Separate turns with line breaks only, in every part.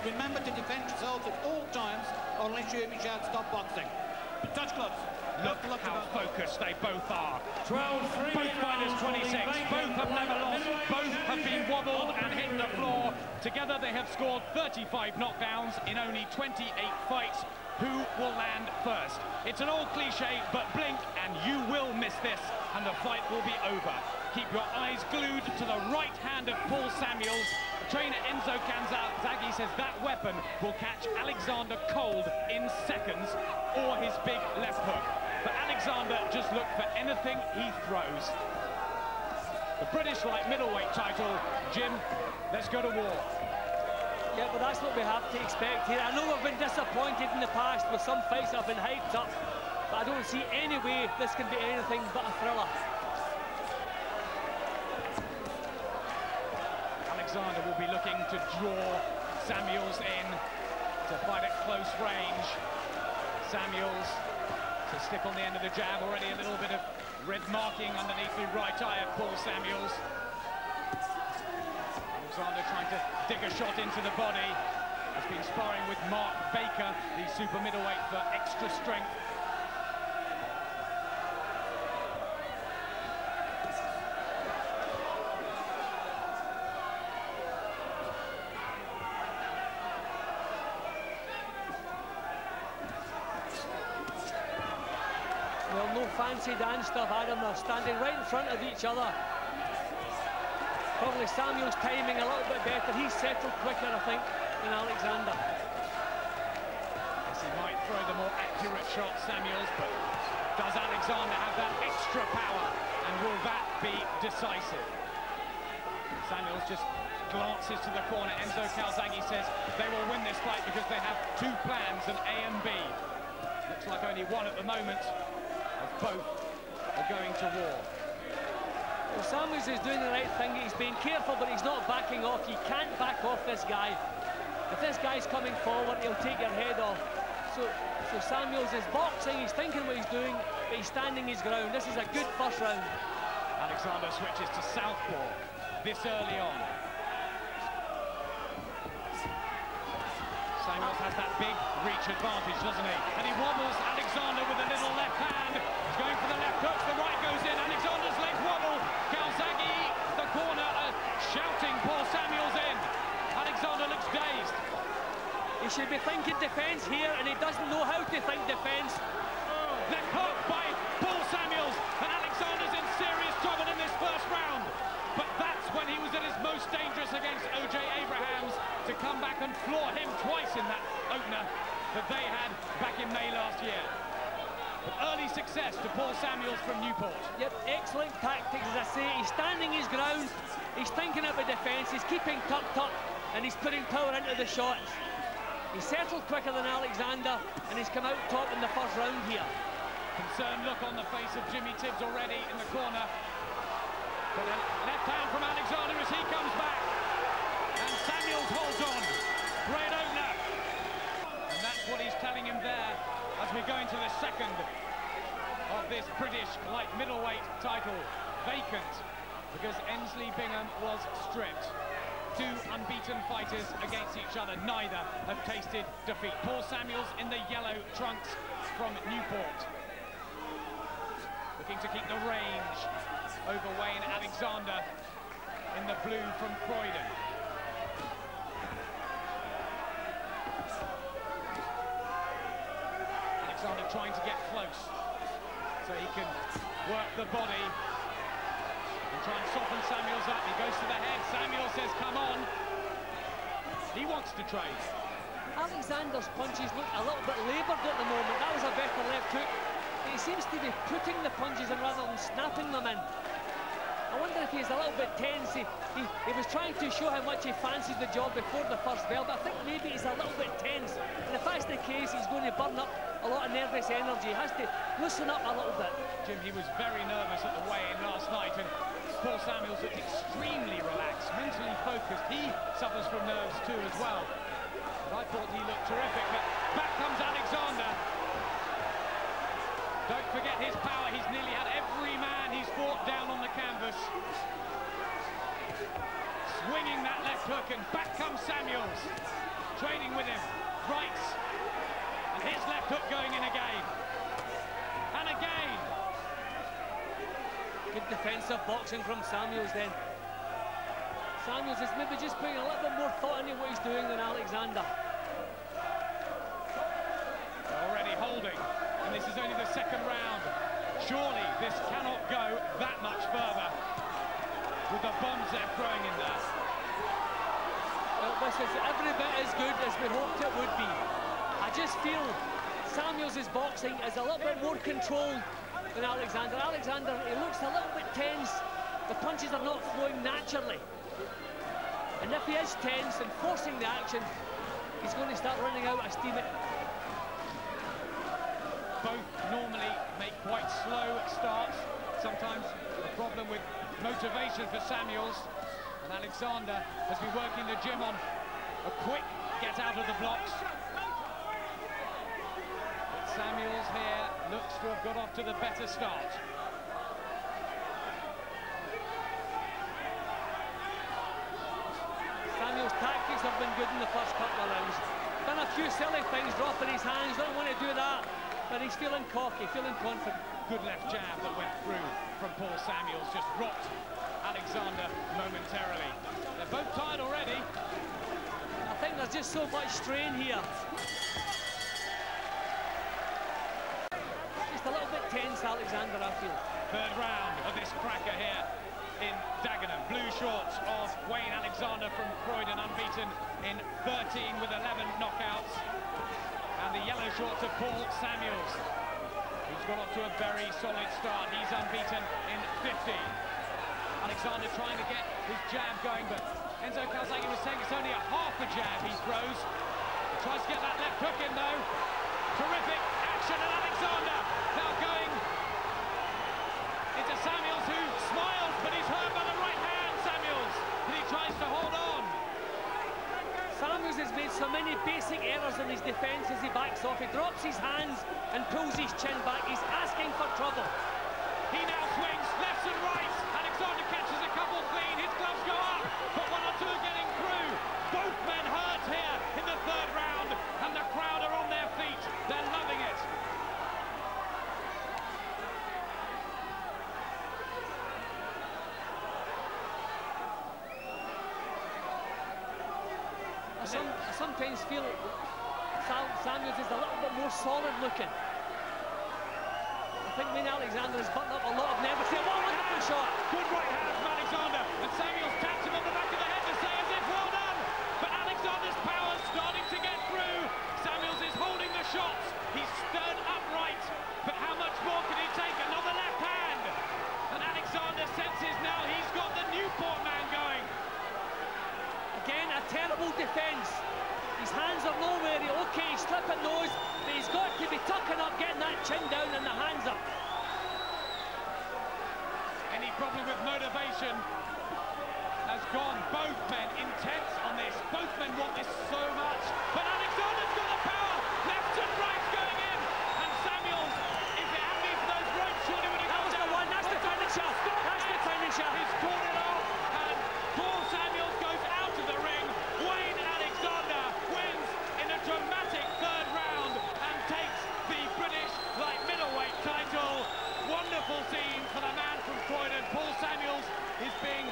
Remember to defend yourselves at all times, or unless you hear me shout, stop boxing. Touch gloves.
Look how focused they both are. 12-3. Both fighters 26. Both have never lost. Both have been wobbled and hit the floor. Together they have scored 35 knockdowns in only 28 fights. Who will land first? It's an old cliche, but blink and you will miss this, and the fight will be over. Keep your eyes glued to the right hand of Paul Samuels. Trainer Enzo Calzaghe says that weapon will catch Alexander cold in seconds, or his big left hook. But Alexander just look for anything he throws. The British light middleweight title, Jim, let's go to war.
Yeah, but that's what we have to expect here. I know we've been disappointed in the past with some fights that have been hyped up, but I don't see any way this can be anything but a thriller.
Alexander will be looking to draw Samuels in to fight at close range. Samuels to stick on the end of the jab, already a little bit of red marking underneath the right eye of Paul Samuels. Alexander trying to dig a shot into the body. Has been sparring with Mark Baker, the super middleweight, for extra strength.
Well, no fancy dance stuff, Adam. They're standing right in front of each other. Probably Samuel's timing a little bit better. He's settled quicker, I think, than Alexander.
Yes, he might throw the more accurate shot, Samuels, but does Alexander have that extra power? And will that be decisive? Samuels just glances to the corner. Enzo Calzaghe says they will win this fight because they have two plans, an A and B. Looks like only one at the moment. Both are going to war.
Well, Samuels is doing the right thing. He's being careful, but he's not backing off. You can't back off this guy. If this guy's coming forward, he'll take your head off. So Samuels is boxing, he's thinking what he's doing, but he's standing his ground. This is a good first round.
Alexander switches to southpaw this early on. Samuels has that big reach advantage, doesn't he? And he wobbles Alexander with a little left hand. He's going for the left hook, the right goes in. Alexander's legs wobble. Calzaghe, the corner, shouting Paul Samuels in. Alexander looks dazed.
He should be thinking defence here, and he doesn't know how to think defence.
Left hook by Paul Samuels, and Alexander's in serious trouble in this first round. But that's when he was at his most dangerous against O.J. Abrahams, to come back and floor him twice in that opener that they had back in May last year. But early success to Paul Samuels from Newport.
Yep, excellent tactics, as I say. He's standing his ground, he's thinking about defence, he's keeping tucked up, and he's putting power into the shots. He's settled quicker than Alexander, and he's come out top in the first round here.
Concerned look on the face of Jimmy Tibbs already in the corner. But a left hand from Alexander as he comes back. And Samuels holds on. Great opener. And that's what he's telling him there as we go into the second of this British light middleweight title. Vacant because Ensley Bingham was stripped. Two unbeaten fighters against each other. Neither have tasted defeat. Paul Samuels in the yellow trunks from Newport, looking to keep the range over Wayne Alexander in the blue from Croydon. Alexander trying to get close so he can work the body and try and soften Samuels up. He goes to the head. Samuels says, come on. He wants to trade.
Alexander's punches look a little bit laboured at the moment. That was a better left hook. He seems to be putting the punches in rather than snapping them in. I wonder if he's a little bit tense. He was was trying to show how much he fancied the job before the first bell, but I think maybe he's a little bit tense. And if that's the case, he's going to burn up a lot of nervous energy. He has to loosen up a little bit.
Jim, he was very nervous at the weigh-in last night, and Paul Samuels is extremely relaxed, mentally focused. He suffers from nerves too as well. But I thought he looked terrific, but back comes Alexander. Don't forget his power. He's nearly had every man he's fought down on the canvas. Swinging that left hook, and back comes Samuels. Trading with him. Rights. And his left hook going in again. And again.
Good defensive boxing from Samuels then. Samuels is maybe just putting a little bit more thought into what he's doing than Alexander.
Already holding, and this is only the second round. Surely this cannot go that much further with the bombs they're throwing in there.
Well, this is every bit as good as we hoped it would be. I just feel Samuels' boxing is a little bit more controlled than Alexander. Alexander, he looks a little bit tense. The punches are not flowing naturally. And if he is tense and forcing the action, he's going to start running out of steam.
Both normally make quite slow starts. Sometimes a problem with motivation for Samuels. And Alexander has been working the gym on a quick get out of the blocks. But Samuels here looks to have got off to the better start.
Samuels' tactics have been good in the first couple of rounds. Done a few silly things, dropping his hands, don't want to do that. But he's feeling cocky, feeling confident.
Good left jab that went through from Paul Samuels, just rocked Alexander momentarily. They're both tired already.
I think there's just so much strain here. Just a little bit tense, Alexander, I feel.
Third round of this cracker here in Dagenham. Blue shorts of Wayne Alexander from Croydon, unbeaten in 13 with 11 knockouts. And the yellow shorts of Paul Samuels, who's got off to a very solid start. He's unbeaten in 50. Alexander trying to get his jab going, but Enzo Calzaghe was saying it's only a half a jab he throws. He tries to get that left hook in though. Terrific action, and Alexander now going into Samuels, who smiles, but he's hurt by the right hand, Samuels, and he tries to hold on.
Samuels has made so many basic errors in his defence as he backs off. He drops his hands and pulls his chin back. He's asking for trouble.
He now swings left and right. Alexander catches a couple clean. His gloves go up, but one or two are getting through. Both men hurt here in the third round, and the crowd are on their feet. They're loving it.
I sometimes feel Samuels is a little bit more solid looking. I think Wayne Alexander has buttoned up a lot of nervousness. What a wonderful shot!
Good right hand from Alexander, and Samuels taps him on the back of the head to say as if well done. But Alexander's power starting to get through. Samuels is holding the shots. He's stood upright, but how much more can he take? Another left hand, and Alexander senses now he's got the Newport man going.
Again, a terrible defence. His hands are nowhere. Okay, he's slipping nose, but he's got to be tucking up, getting that chin down and the hands up.
Any problem with motivation has gone. Both men intense on this. Both men want this so much. But Alexander's got the power. Left and right going in. And Samuels, if it hadn't been for those ropes, surely would have
That was the one. That's the finisher. That's the finisher.
He's caught it off. And Paul Samuels goes out of the ring. Wayne Alexander wins in a dramatic third round and takes the British light middleweight title. Wonderful scene for the man from Croydon. Paul Samuels is being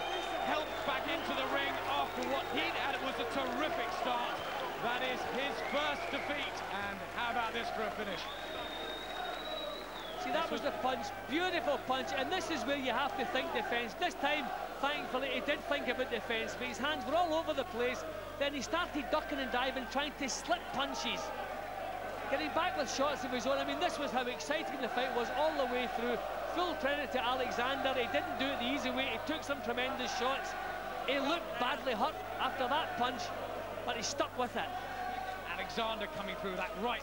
helped back into the ring after what he'd had. It was a terrific start. That is his first defeat. And how about this for a finish?
See, that was the punch. Beautiful punch. And this is where you have to think defence. This time, thankfully, he did think about defence, but his hands were all over the place. Then he started ducking and diving, trying to slip punches. Getting back with shots of his own. I mean, this was how exciting the fight was all the way through. Full credit to Alexander. He didn't do it the easy way. He took some tremendous shots. He looked back. badly hurt after that punch, but he stuck with it.
Alexander coming through that right